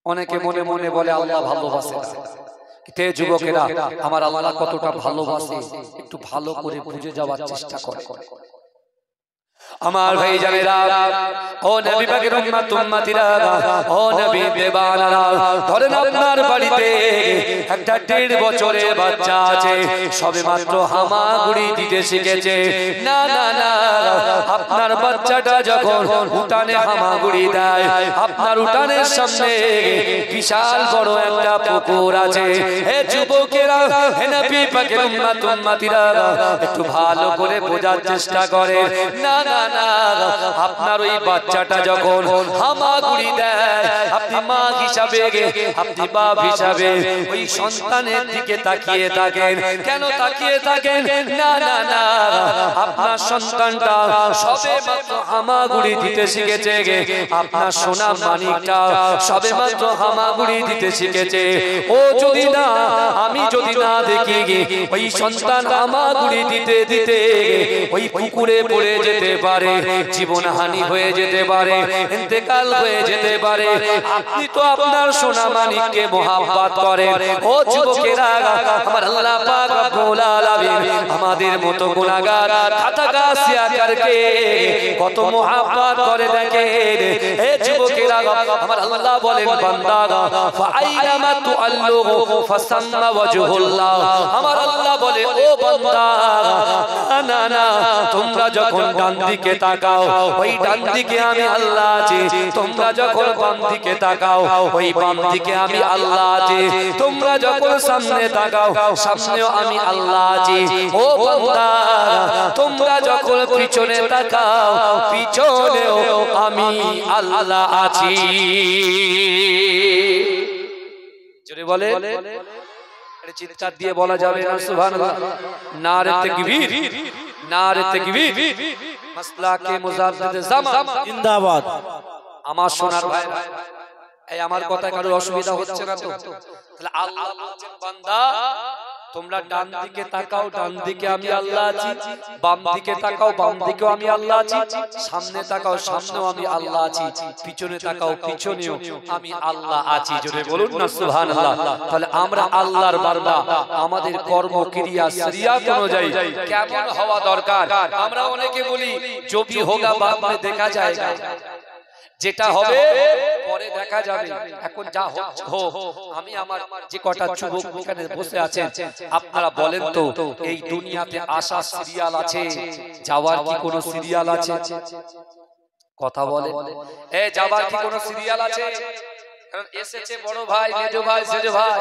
অনেকে মনে মনে বলে আল্লাহ ভালোবাসে না, কিন্তু যুবকেরা আমার আল্লাহ কতটা ভালোবাসে একটু ভালো করে বুঝে যাওয়ার চেষ্টা করে। আমার ভাই জানেরা, ও নবী পাকের উম্মত উম্মতিরা, ও নবী দেবানারা, ধরেন আপনার বাড়িতে একটা 1.5 বছরের বাচ্চা আছে, সবেমাত্র হামাগুড়ি দিতে শিখেছে। না না না, আপনার বাচ্চাটা যখন উঠানে হামাগুড়ি দেয়, আপনার উঠানের সামনে বিশাল বড় একটা পুকুর আছে। হে যুবকেরা, হে নবী পাকের উম্মত উম্মতিরা, একটু ভালো করে বোঝার চেষ্টা করে। না না না, আপনার ওই বাচ্চাটা যখন হামাগুড়ি দেয়, আপনি মা হিসাবে, আপনি বাপ হিসাবে ওই সন্তানের দিকে তাকিয়ে থাকেন। কেন তাকিয়ে থাকেন? না না না, আপনার সন্তানটা সবেমাত্র হামাগুড়ি দিতে শিখেছে, আপনার সোনা মানিকটা সবেমাত্র হামাগুড়ি দিতে শিখেছে। ও যদি না, আমি যদি না দেখি ওই সন্তান হামাগুড়ি দিতে দিতে ওই পুকুরে পড়ে যেতে পারে, জীবনহানি হয়ে যেতে পারে, ইন্তেকাল হয়ে যেতে পারে। আপনি তো আপনার সোনা মানিককে মোহাব্বত করেন। ও যুবকেরা, আমার আল্লাহ পাক রব্বুল আলামিন আমাদের মতো গুনাহগার খাতাকা সিয়াকারকে কত মোহাব্বত করে দেখেন। হে যুবকেরা, আমার আল্লাহ বলেন, বান্দা ফাআইনামা তুআল্লু ফাসাম্মা ওয়াজহুল্লাহ। আমার আল্লাহ বলে, ও বান্দা, না না, তোমরা যখন ডান দিকে তাকাও, ওই ডান দিকে আমি আল্লাহ আছি। তোমরা যখন বাম দিকে তাকাও, ওই বাম দিকে আমি আল্লাহ আছি। তোমরা যখন সামনে তাকাও, সামনেও আমি আল্লাহ আছি। ও বান্দা, তোমরা যখন পিছনে তাকাও, পিছনেও আমি আল্লাহ আছি। জোরে বলে, এটা চিৎকার দিয়ে বলা যাবে না সুবহানাল্লাহ। নারে তাকবীর, নারে তাকবীর, মাসলাকে মুজাদ্দিদ জামান জিন্দাবাদ। আমার সোনার ভাই, এই আমার কথা কারো অসুবিধা হচ্ছে না তো? তাহলে আল্লাহ বলছেন, বান্দা তোমরা ডান দিকে তাকাও, ডান দিকে আমি আল্লাহ আছি। বাম দিকে তাকাও, বাম দিকেও আমি আল্লাহ আছি। সামনে তাকাও, সামনেও আমি আল্লাহ আছি। পিছনে তাকাও, পিছনেও আমি আল্লাহ আছি। জোরে বলুন না সুবহানাল্লাহ। তাহলে আমরা আল্লাহর বান্দা, আমাদের কর্ম ক্রিয়া শরিয়াত অনুযায়ী কেমন হওয়া দরকার? আমরা অনেকে বলি জবি হোগা বাদ মে দেখা যায়গা, যেটা হবে পরে দেখা যাবে, এখন যা হচ্ছে হোক। আমি আমার যে কটা যুবক এখানে বসে আছেন, আপনারা বলেন তো, এই দুনিয়াতে আসা সিরিয়াল আছে, যাওয়ার কি কোনো সিরিয়াল আছে? কথা বলে, এই যাওয়ার কি কোনো সিরিয়াল আছে? কারণ এসেছে বড় ভাই, মেজো ভাই, সেজো ভাই,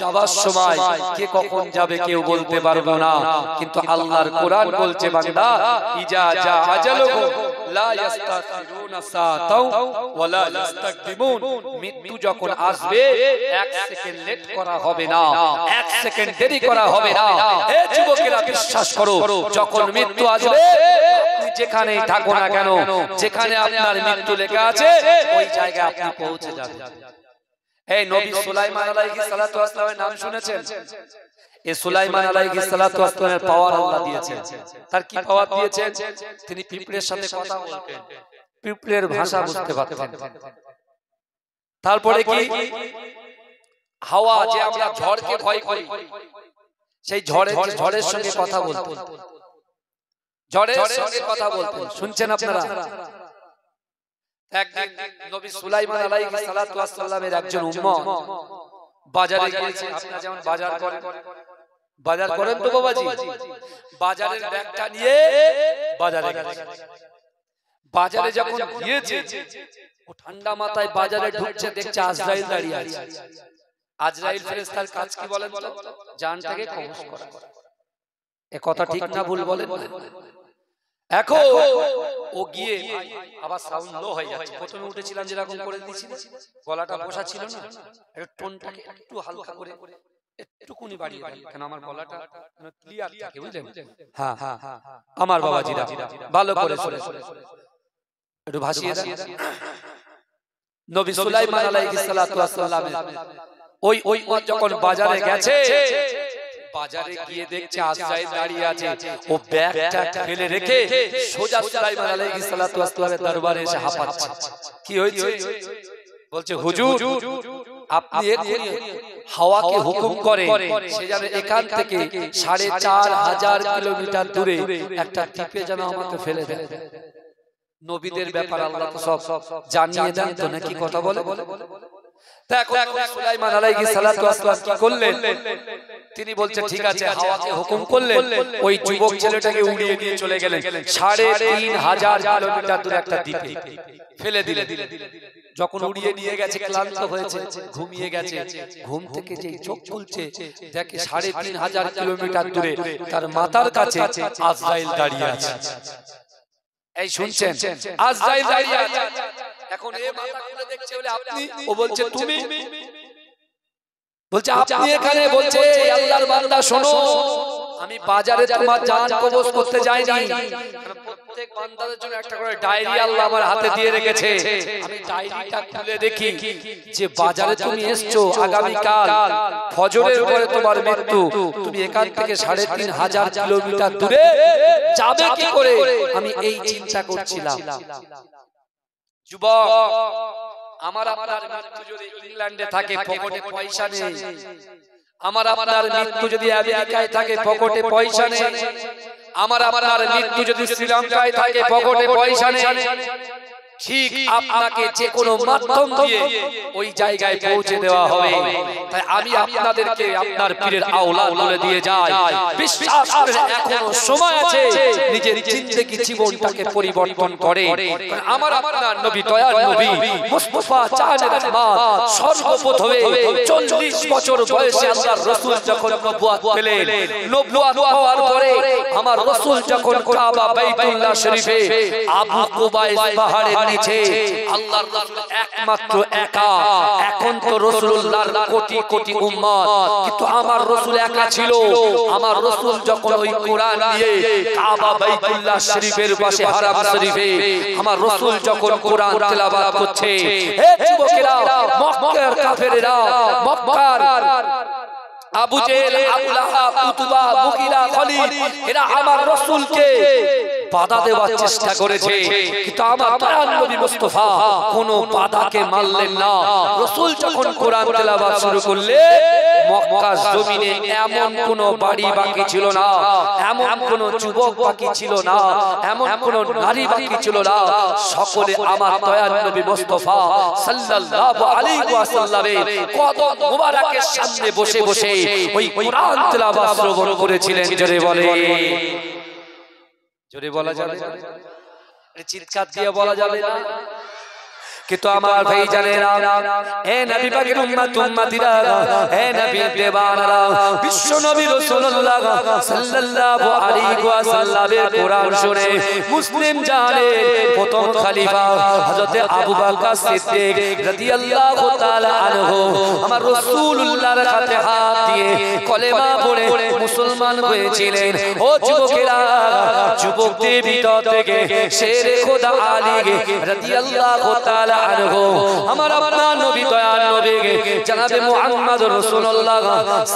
যাবার সময় কে কখন যাবে কেউ বলতে পারবে না। কিন্তু আল্লাহর কোরআন বলছে, বান্দা ইজা জা আজালুহু লা ইস্তাখিরুনা সাতাও ওয়ালা ইস্তাকদিমুন। মৃত্যু যখন আসবে 1 সেকেন্ড লেট করা হবে না, 1 সেকেন্ড দেরি করা হবে না। হে যুবকেরা, বিশ্বাস করো, যখন মৃত্যু আসবে, আপনি যেখানেই থাকো না কেন, যেখানে আপনার মৃত্যু লেখা আছে, ওই জায়গায় আপনি পৌঁছে যাবেন। এই নবী সুলাইমান আলাইহিস সালাতু ওয়াস সালামের নাম শুনেছেন? এই সুলাইমান আলাইহিস সালাতু ওয়াস সালামের পাওয়ার আল্লাহ দিয়েছেন। তার কি পাওয়ার দিয়েছেন? তিনি পিঁপড়ের সাথে কথা বলতেন, পিঁপড়ের ভাষা বুঝতে পারতেন। তারপরে কি, হাওয়া, যে আমরা ঝড়কে ভয় করি, সেই ঝড়ের সঙ্গে কথা বলতেন, ঝড়ের সঙ্গে কথা বলতেন। শুনছেন আপনারা? একদিন নবী সুলাইমান আলাইহিস সালাতু ওয়াস সালামের একজন উম্মত বাজারে গিয়েছে। আপনারা যেমন বাজার করেন, বাজার করেন তো বাবাজি, বাজারের ব্যাগটা নিয়ে বাজারে গেছে। বাজারে যখন গিয়েছে, ও ঠান্ডা মাথায় বাজারে ঢুকছে, দেখছে আজরাইল দাঁড়িয়ে আছে। আজরাইল ফেরেশতার কাজ কি বলেন তো? জানটাকে কবজ করা। এ কথা ঠিক না ভুল বলেন? এখন ও গিয়ে আবার সাউন্ড লো হয়ে যাচ্ছে। প্রথমে উঠেছিলাম যেরকম করে দিয়েছিল, গলাটা বসা ছিল না, একটু টোনটাকে একটু হালকা করে একটুকুনি বাড়িয়ে দেন, কেন আমার গলাটা ক্লিয়ার থাকে, বুঝলেন? হ্যাঁ হ্যাঁ, আমার বাবাজিরা ভালো করে শুনে একটু ভাসিয়ে দেন। নবী সুলাইমান আলাইহিস সালাতু ওয়াস সালাম ওই যখন বাজারে গেছে, বাজারে গিয়ে দেখছে আজরাইল দাঁড়িয়ে আছে। ও ব্যাগটা ফেলে রেখে সোজা সুলাইমান আলাইহিস সালাতু ওয়াস সালামের দরবারে এসে হাঁপাচ্ছে। কি হয়েছে? বলছে হুজুর আপনি এক্ষুনি হাওয়াকে হুকুম করে সে যেন এখান থেকে ৪৫০০ কিলোমিটার দূরে একটা দ্বীপে যেন আমাকে ফেলে দেয়। নবীদের ব্যাপার আল্লাহ তো সব জানিয়ে দেন তো নাকি কথা বলে। সুলাইমান আলাইহিস সালাতু ওয়াস সালাম কি করলেন? তিনি বলছেন ঠিক আছে, হাওয়াকে হুকুম করলেন, ওই যুবক ছেলেটাকে উড়িয়ে দিয়ে চলে গেলেন ৩৫০০ কিলোমিটার দূরে একটা দ্বীপে ফেলে দিলেন। যখন উড়িয়ে নিয়ে গেছে, ক্লান্ত হয়েছে, ঘুমিয়ে গেছে, ঘুম থেকে যে চোখ খুলছে দেখে ৩৫০০ কিলোমিটার দূরে তার মাথার কাছে আজরাইল দাঁড়িয়ে আছে। এই শুনছেন, আজরাইল দাঁড়িয়ে আছে। এখন এই মাথা খুলে দেখছে বলে আপনি, ও বলছে তুমি, বলছে আপনি এখানে, বলছে আল্লাহর বান্দা শোনো, আমি বাজারে তোমার জান কবজ করতে যাইনি, প্রত্যেক বান্দাদের জন্য একটা করে ডায়েরি আল্লাহ আমার হাতে দিয়ে রেখেছে। আমি ডায়েরিটা খুলে দেখি যে বাজারে তুমি এসছো, আগামী কাল ফজরের পরে তোমার মৃত্যু, তুমি এখান থেকে ৩৫০০ কিলোমিটার দূরে যাবে কি করে, আমি এই চিন্তা করছিলাম। যুবক, আমার আপনার মৃত্যু যদি ইংল্যান্ডে থাকে পকেটে পয়সা নেই, আমার আপনার মৃত্যু যদি আমেরিকায় থাকে পকেটে পয়সা নেই, আমার আপনার মৃত্যু যদি শ্রীলঙ্কায় থাকে পকেটে পয়সা নেই, ঠিক আপনাকে যে কোনো মাধ্যম দিয়ে ওই জায়গায় পৌঁছে দেওয়া হবে। তাই আমি আপনাদেরকে আপনার পীরের আওলাদ বলে দিয়ে যাই, বিশ্বাস করে এখনো সময় আছে নিজের জিন্দেগি জীবনটাকে পরিবর্তন করে। আমার আপনার নবী, দয়ার নবী মুস্তাফা চাঁদের রহমত, সর্বপ্রথমে ৪০ বছর বয়সে আল্লাহর রাসূল যখন নবুয়ত পেলেন, নবুয়ত পাওয়ার পরে আমার রাসূল যখন কাবা বাইতুল্লাহ শরীফে আবু কুবাইস পাহাড়ে নিচে আল্লাহর রাসূল একমাত্র একা। এখন তো রাসূলুল্লাহর কোটি কোটি উম্মত, কিন্তু আমার রাসূল একা ছিল। আমার রাসূল যখন ওই কোরআন নিয়ে কাবা বাইতুল্লাহ শরীফের পাশে হারাম শরীফে আমার রাসূল যখন কোরআন তেলাওয়াত করছে, হে যুবকেরা, মক্কার কাফেরেরা, মক্কার আবু জেহেল, আবু লাহাব, উতবা, মুগীরা, খালিদ, এরা আমার রাসূলকে বাধা দেওয়ার চেষ্টা করেছে, কিন্তু আমার দয়ার নবী মুস্তাফা কোনো বাধাকে মানলেন না। রাসূল যখন কোরআন তেলাওয়াত শুরু করলেন, মক্কার জমিনে এমন কোন বাড়ি বাকি ছিল না, এমন কোন যুবক বাকি ছিল না, এমন কোন নারী বাকি ছিল না, সকলে আমার দয়ার নবী মুস্তাফা সাল্লাল্লাহু আলাইহি ওয়াসাল্লামের কদম মোবারকের সামনে বসে বসে ওই কোরআন তেলাওয়াত শ্রবণ করেছিলেন। জোরে বলে, জোরে বলা যাবে না, চিৎকার দিয়ে বলা যাবে না, কিন্তু আমার ভাই জানেরা, হে নবী পাকের উম্মত উম্মতিরা, হে নবী দেওয়ানারা, বিশ্ব নবী রাসূলুল্লাহ সাল্লাল্লাহু আলাইহি ওয়াসাল্লামের কোরআন শুনে মুসলিম জানে প্রথম খলিফা হযরত আবু বকর সিদ্দিক রাদিয়াল্লাহু তাআলা আনহু আমার রাসূলুল্লাহর হাতে হাত দিয়ে কলেমা পড়ে মুসলমান হয়েছিলেন। ও যুবকেরা, যুবকদের ভিতর থেকে শেরে খোদা আলী রাদিয়াল্লাহু তাআলা আনহু আমার আপনার নবী, দয়ার নবী জনাবে মুহাম্মদ রাসূলুল্লাহ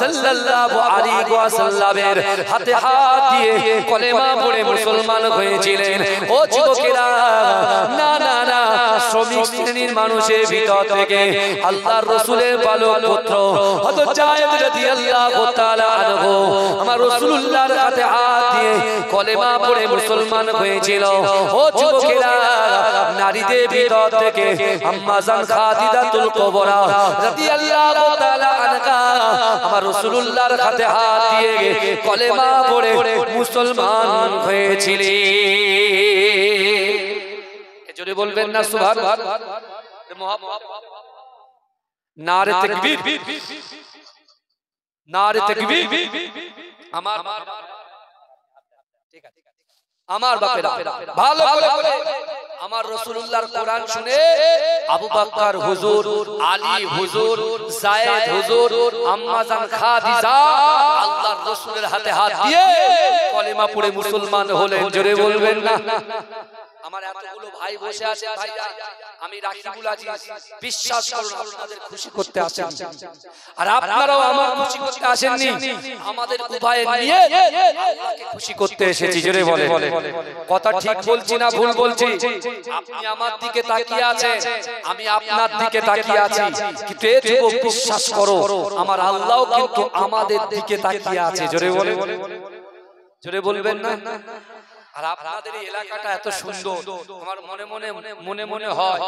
সাল্লাল্লাহু আলাইহি ওয়াসাল্লামের হাতে হাত দিয়ে কলেমা পড়ে মুসলমান হয়েছিলেন। ও যুবকেরা, না না না, শ্রমিক শ্রেণীর মানুষের ভিতর থেকে আল্লাহর রাসূলের পালক পুত্র হযরত জায়েদ রাদিয়াল্লাহু তাআলা আনহু আমার রাসূলুল্লাহর হাতে হাত দিয়ে কলেমা পড়ে মুসলমান হয়েছিল। ও যুবকেরা, নারীদের ভিতর থেকে আম্মা জান খাদিজাতুল কুবরা রাদিয়াল্লাহু তাআলা আনহা আমার রাসূলুল্লাহর হাতে হাত দিয়ে কলেমা পড়ে মুসলমান হয়েছিলেন। এজন্য বলবেন না সুবহানাল্লাহ, নারে তাকবীর, নারে তাকবীর। আমার ঠিক আছে, আমার বাপেরা ভালো করে আমার রাসূলুল্লাহর কোরআন শুনে আবু বকর হুজুর, আলী হুজুর, যায়েদ হুজুর, আম্মা জান খাদিজা আল্লাহর রাসূলের হাতে হাত দিয়ে কলেমা পড়ে মুসলমান হলেন। জোরে বলবেন না। আমার এতগুলো ভাই বসে আছে ভাই, আমি রাকিবুল আজিজ, বিশ্বাস করুন আপনাদের খুশি করতে আসেন, আর আপনারাও আমার খুশি করতে আসেননি, আমাদের উভয়ে নিয়ে আল্লাহকে খুশি করতে এসেছি। জোরে বলে কথা ঠিক বলছি না ভুল বলছি? আপনি আমার দিকে তাকিয়ে আছেন, আমি আপনার দিকে তাকিয়ে আছি, কিন্তু এ যুবক বিশ্বাস করো আমার আল্লাহও কিন্তু আমাদের দিকে তাকিয়ে আছে। জোরে বলে জোরে বলবেন না? আর আপনাদের এই এলাকাটা এত সুন্দর, আমার মনে মনে হয়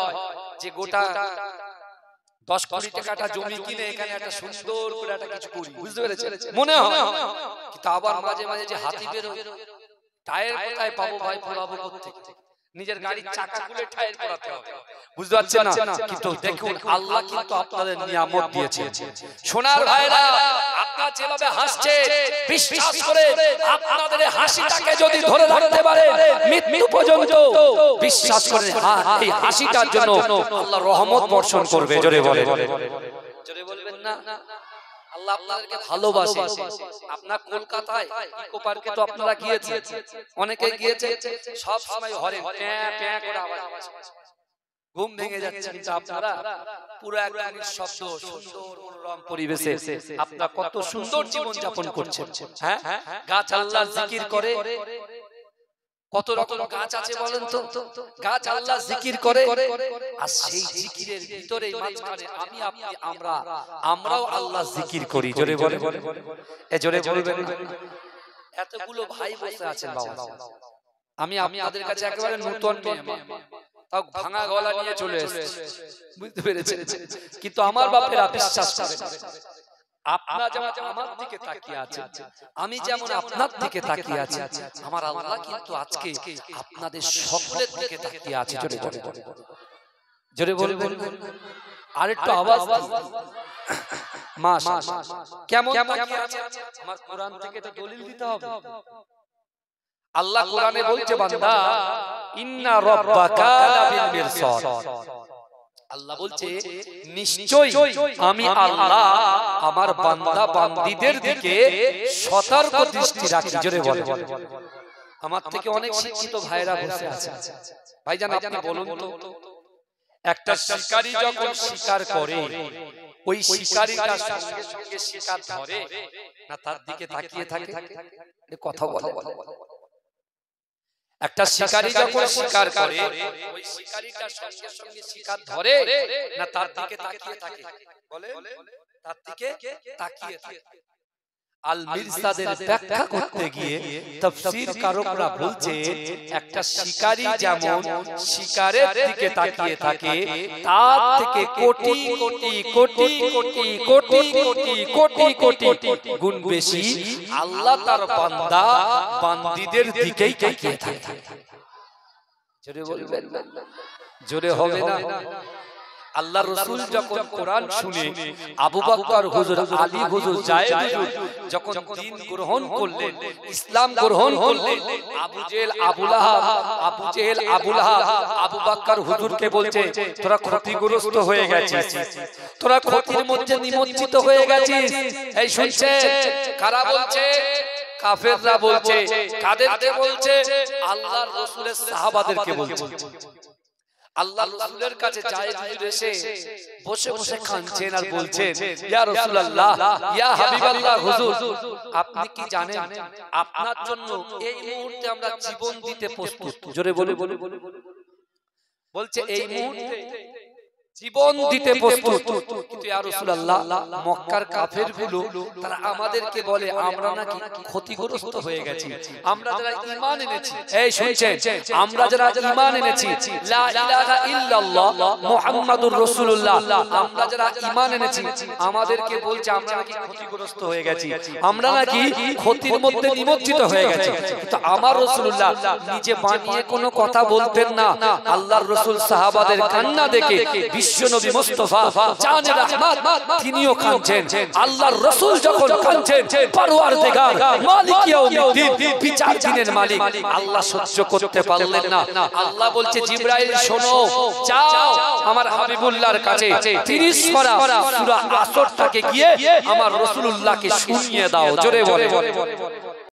যে গোটা 10 কোটি টাকাটা জমি কিনে এখানে একটা সুন্দর করে একটা কিছু করি, বুঝতে পেরেছেন? মনে হয়, কিন্তু আবার মাঝে মাঝে যে হাতি বের হয়, টায়ার কোথায় পাবো ভাই, পোড়াবো কোত্থেকে? নিজের গাড়ির চাকা খুলে টায়ার পোড়াতে হবে, বুঝতে পারছেন না? কিন্তু দেখুন আল্লাহ কিন্তু আপনাদের নিয়ামত দিয়েছে। সোনার ভাইরা, আপনারা যেভাবে হাসছে, বিশ্বাস করে আপনাদের হাসিটাকে যদি ধরে রাখতে পারে মৃত্যু পর্যন্ত, বিশ্বাস করে এই হাসিটার জন্য আল্লাহ রহমত বর্ষণ করবে। জোরে বলে জোরে বলবেন না? আল্লাহ আপনাদেরকে ভালোবাসে। আপনার কলকাতায় ইকো পার্কে তো আপনারা গিয়েছেন, অনেকে গিয়েছে, সব সময় হরেন প্যাঁ প্যাঁ করে আওয়াজ, ঘুম ভেঙে যাচ্ছে, কিন্তু আপনারা পুরো একদম নিঃশব্দ সুন্দর মনোরম পরিবেশে আপনারা কত সুন্দর জীবন যাপন করছেন। হ্যাঁ, গাছ আল্লাহর জিকির করে, কত রকম গাছ আছে বলেন তো? গাছ আল্লাহ জিকির করে, আর সেই জিকিরের ভিতরে মাঝখানে আমি আপনি আমরাও আল্লাহ জিকির করি। জোরে বলে এ জোরে বলবেন। এতগুলো ভাই বসে আছেন বাবা, আমি আপনাদের কাছে একেবারে নতুন মেয়ে, তাও ভাঙা গলা নিয়ে চলে এসেছি, বুঝতে পেরেছেন? কিন্তু আমার বাপেরা বিশ্বাস করে, আপনারা যেমন আমার দিকে তাকিয়ে আছেন, আমি যেমন আপনার দিকে তাকিয়ে আছি, আমার আল্লাহ কিন্তু আজকে আপনাদের সকলের দিকে তাকিয়ে আছে। জোরে জোরে জোরে বলবেন, আরেকটু আওয়াজ মাশাআল্লাহ। কেমন তাকিয়ে আছে? আমার কোরআন থেকে তো দলিল দিতে হবে। আল্লাহ কোরআনে বলছে, বান্দা ইন্না রাব্বাকা লাবিল মিরসাদ, আল্লাহ বলছে নিশ্চয়ই আমি আল্লাহ আমার বান্দা বান্দীদের দিকে সতর্ক দৃষ্টি রাখি। জোরে বলে আমার থেকে অনেক শিক্ষিত ভাইরা বসে আছে। ভাইজান আপনি বলুন তো, একটা শিকারী যখন শিকার করে, ওই শিকারীটা সঙ্গে সঙ্গে শিকার ধরে না তার দিকে তাকিয়ে থাকে? কথা বলে। একটা শিকারী যখন শিকার করে, ওই শিকারীটা সঙ্গে সঙ্গে শিকার ধরে না তার দিকে তাকিয়ে থাকে? বলে তার দিকে তাকিয়ে থাকে। আল মিরসাদের ব্যাখ্যা করতে গিয়ে তাফসীর কারকরা বলছে, একটা শিকারী যেমন শিকারের দিকে তাকিয়ে থাকে, তার থেকে কোটি কোটি কোটি কোটি কোটি কোটি কোটি কোটি গুণ বেশি আল্লাহ তার বান্দা বান্দীদের দিকেই তাকিয়ে থাকে। জোরে বলবেন না? জোরে হবে না? আল্লাহ রাসূল যখন কোরআন শুনে, আবু বকর হুজুর, আলী হুজুর, জায়েদ হুজুর যখন দ্বীন গ্রহণ করলেন, ইসলাম গ্রহণ করলেন, আবু জেহেল আবু লাহাব আবু বকর হুজুরকে বলছে, তোরা ক্ষতিগ্রস্ত হয়ে গেছিস, তোরা ক্ষতির মধ্যে নিমজ্জিত হয়ে গেছিস। এই শুনছে কারা বলছে? কাফেররা বলছে। কাদেরকে বলছে? আল্লাহর রাসূলের সাহাবাদেরকে বলছে। আল্লাহ রাসূলের কাছে জায়েদ হুজুর এসে বসে বসে কাঁদছেন আর বলছেন, ইয়া রাসূলুল্লাহ, ইয়া হাবিবাল্লাহ হুজুর, আপনি কি জানেন আপনার জন্য এই মুহূর্তে আমরা জীবন দিতে প্রস্তুত? জোরে বলে বলছে এই মুহূর্তে জীবন দিতে প্রস্তুত। কিন্তু ইয়া রাসূলুল্লাহ, মক্কার কাফেরগুলো তারা আমাদেরকে বলে আমরা নাকি ক্ষতিগ্রস্ত হয়ে গেছি। আমরা যারা ঈমান এনেছি, এই শুনছেন, আমরা যারা ঈমান এনেছি, লা ইলাহা ইল্লাল্লাহ মুহাম্মাদুর রাসূলুল্লাহ, আমরা যারা ঈমান এনেছি, আমাদেরকে বলছে আমরা নাকি ক্ষতিগ্রস্ত হয়ে গেছি, আমরা নাকি ক্ষতির মধ্যে নিমজ্জিত হয়ে গেছি। কিন্তু আমার রাসূলুল্লাহ নিজে বানিয়ে কোনো কথা বলতেন না। আল্লাহর রাসূল সাহাবাদের কান্না দেখে বিশ্বনবী মুস্তাফা জানে রহমত তিনিও কাঁদছেন। আল্লাহর রাসূল যখন কাঁদছেন, পরওয়ারদিগার মালিক ইয়াউমিদ্দিন, বিচার দিনের মালিক, আল্লাহ সহ্য করতে পারলেন না। আল্লাহ বলছে, জিবরাইল শোনো, যাও আমার হাবিবুল্লাহর কাছে 30 পারা সূরা আসরটাকে গিয়ে আমার রাসূলুল্লাহকে শুনিয়ে দাও। জোরে বলে